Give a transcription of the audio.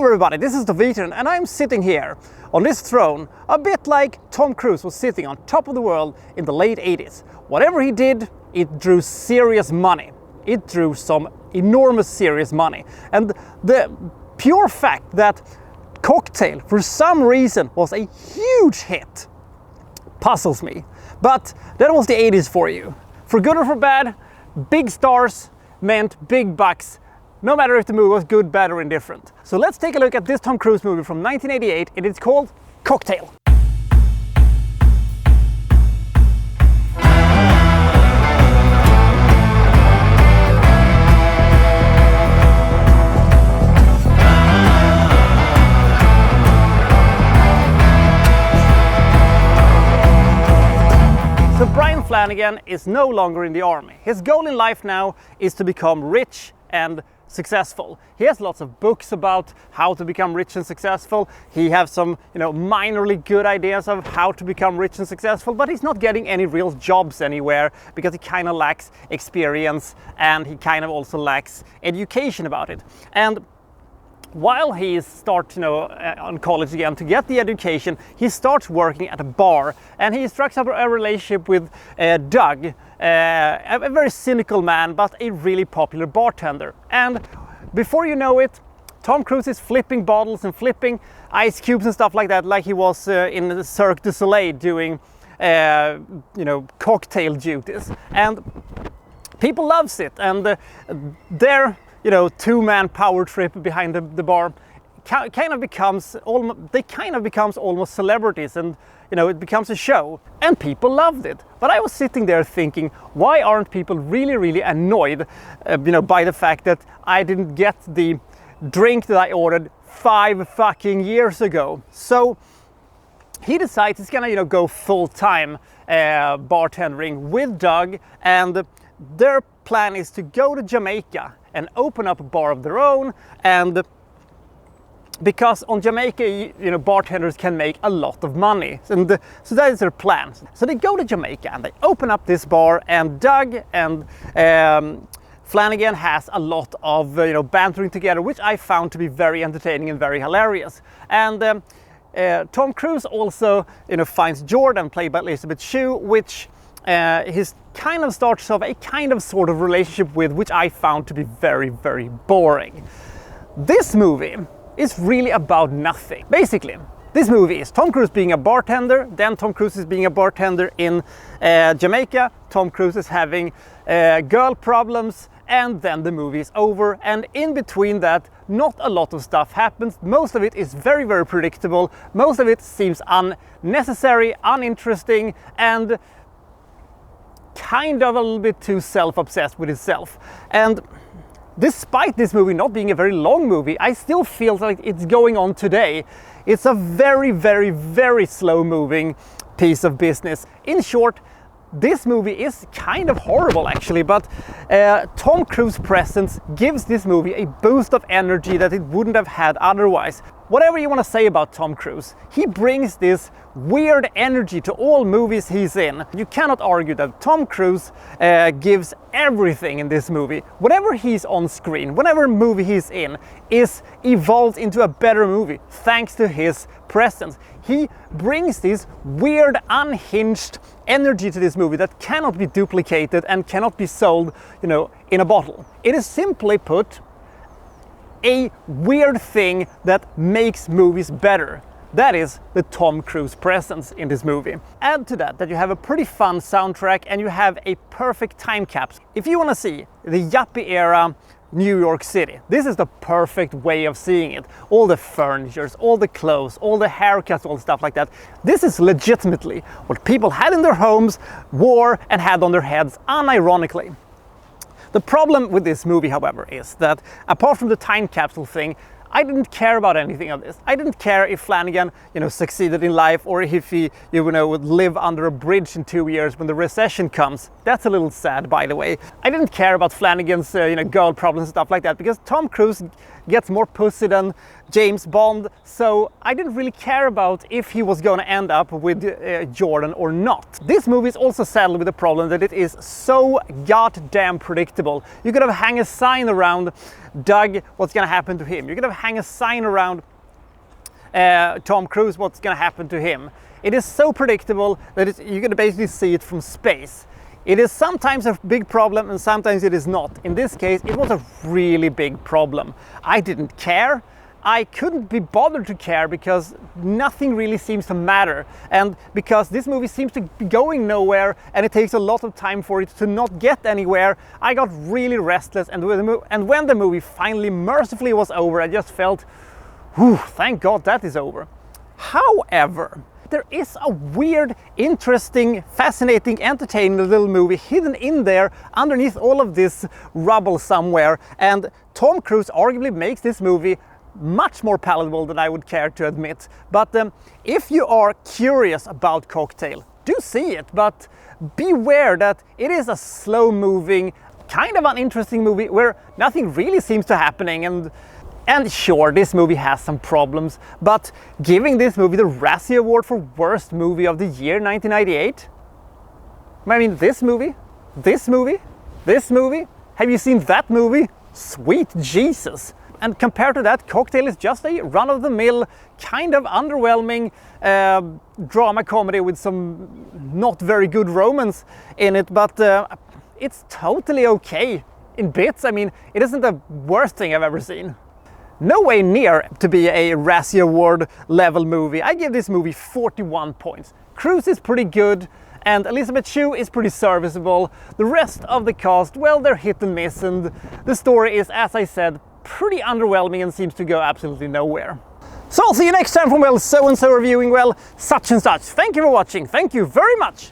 Hello everybody, this is Tovitan and I'm sitting here on this throne a bit like Tom Cruise was sitting on top of the world in the late 80s. Whatever he did, it drew serious money. It drew some enormous serious money. And the pure fact that Cocktail for some reason was a huge hit puzzles me. But that was the 80s for you. For good or for bad, big stars meant big bucks, no matter if the movie was good, bad or indifferent. So let's take a look at this Tom Cruise movie from 1988 and it's called Cocktail. So Brian Flanagan is no longer in the army. His goal in life now is to become rich and successful. He has lots of books about how to become rich and successful. He has some, minorly good ideas of how to become rich and successful, but he's not getting any real jobs anywhere because he kind of lacks experience and he kind of also lacks education about it. And while he starts, on college again to get the education, he starts working at a bar and he strikes up a relationship with Doug, a very cynical man, but a really popular bartender. And before you know it, Tom Cruise is flipping bottles and flipping ice cubes and stuff like that, like he was in the Cirque du Soleil doing, cocktail duties. And people loves it, and their two-man power trip behind the bar kind of becomes almost celebrities, and it becomes a show, and people loved it. But I was sitting there thinking, why aren't people really annoyed by the fact that I didn't get the drink that I ordered 5 fucking years ago? So he decides he's gonna go full-time bartendering with Doug, and their plan is to go to Jamaica and open up a bar of their own. And because on Jamaica, bartenders can make a lot of money, and so that is their plan. So they go to Jamaica and they open up this bar, and Doug and Flanagan has a lot of bantering together, which I found to be very entertaining and very hilarious. And Tom Cruise also finds Jordan, played by Elizabeth Shue, which he's kind of starts off a kind of sort of relationship with, which I found to be very boring. This movie is really about nothing. Basically, this movie is Tom Cruise being a bartender, then Tom Cruise is being a bartender in Jamaica, Tom Cruise is having girl problems, and then the movie is over. And in between that, not a lot of stuff happens. Most of it is very predictable. Most of it seems unnecessary, uninteresting, and kind of a little bit too self-obsessed with itself. And despite this movie not being a very long movie, I still feel like it's going on today. It's a very slow moving piece of business. In short, this movie is kind of horrible actually, but Tom Cruise's presence gives this movie a boost of energy that it wouldn't have had otherwise. Whatever you want to say about Tom Cruise, he brings this weird energy to all movies he's in. You cannot argue that Tom Cruise gives everything in this movie. Whatever he's on screen, whatever movie he's in, is evolved into a better movie thanks to his presence. He brings this weird, unhinged energy to this movie that cannot be duplicated and cannot be sold, in a bottle. It is simply put a weird thing that makes movies better. That is the Tom Cruise presence in this movie. Add to that you have a pretty fun soundtrack and you have a perfect time capsule. If you want to see the yuppie era New York City, this is the perfect way of seeing it. All the furniture, all the clothes, all the haircuts, all the stuff like that. This is legitimately what people had in their homes, wore and had on their heads, unironically. The problem with this movie, however, is that apart from the time capsule thing, I didn't care about anything of this. I didn't care if Flanagan, succeeded in life, or if he, would live under a bridge in 2 years when the recession comes. That's a little sad, by the way. I didn't care about Flanagan's, girl problems and stuff like that, because Tom Cruise gets more pussy than James Bond, so I didn't really care about if he was going to end up with Jordan or not. This movie is also saddled with the problem that it is so goddamn predictable. You could have hang a sign around Doug, what's going to happen to him. You could have hang a sign around Tom Cruise, what's going to happen to him. It is so predictable that you're going to basically see it from space. It is sometimes a big problem and sometimes it is not. In this case, it was a really big problem. I didn't care. I couldn't be bothered to care because nothing really seems to matter. And because this movie seems to be going nowhere and it takes a lot of time for it to not get anywhere, I got really restless. And when the movie finally mercifully was over, I just felt, whew, thank God that is over. However, there is a weird, interesting, fascinating, entertaining little movie hidden in there underneath all of this rubble somewhere. And Tom Cruise arguably makes this movie much more palatable than I would care to admit. But if you are curious about Cocktail, do see it, but beware that it is a slow-moving, kind of uninteresting movie where nothing really seems to happening. And sure, this movie has some problems, but giving this movie the Razzie Award for Worst Movie of the Year 1998? I mean, this movie? This movie? This movie? Have you seen that movie? Sweet Jesus! And compared to that, Cocktail is just a run-of-the-mill, kind of underwhelming drama comedy with some not very good romance in it, but it's totally okay in bits. I mean, it isn't the worst thing I've ever seen. No way near to be a Razzie Award level movie. I give this movie 41 points. Cruise is pretty good and Elizabeth Shue is pretty serviceable. The rest of the cast, well, they're hit and miss, and the story is, as I said, pretty underwhelming and seems to go absolutely nowhere. So I'll see you next time from, well, so-and-so reviewing, well, such and such. Thank you for watching. Thank you very much.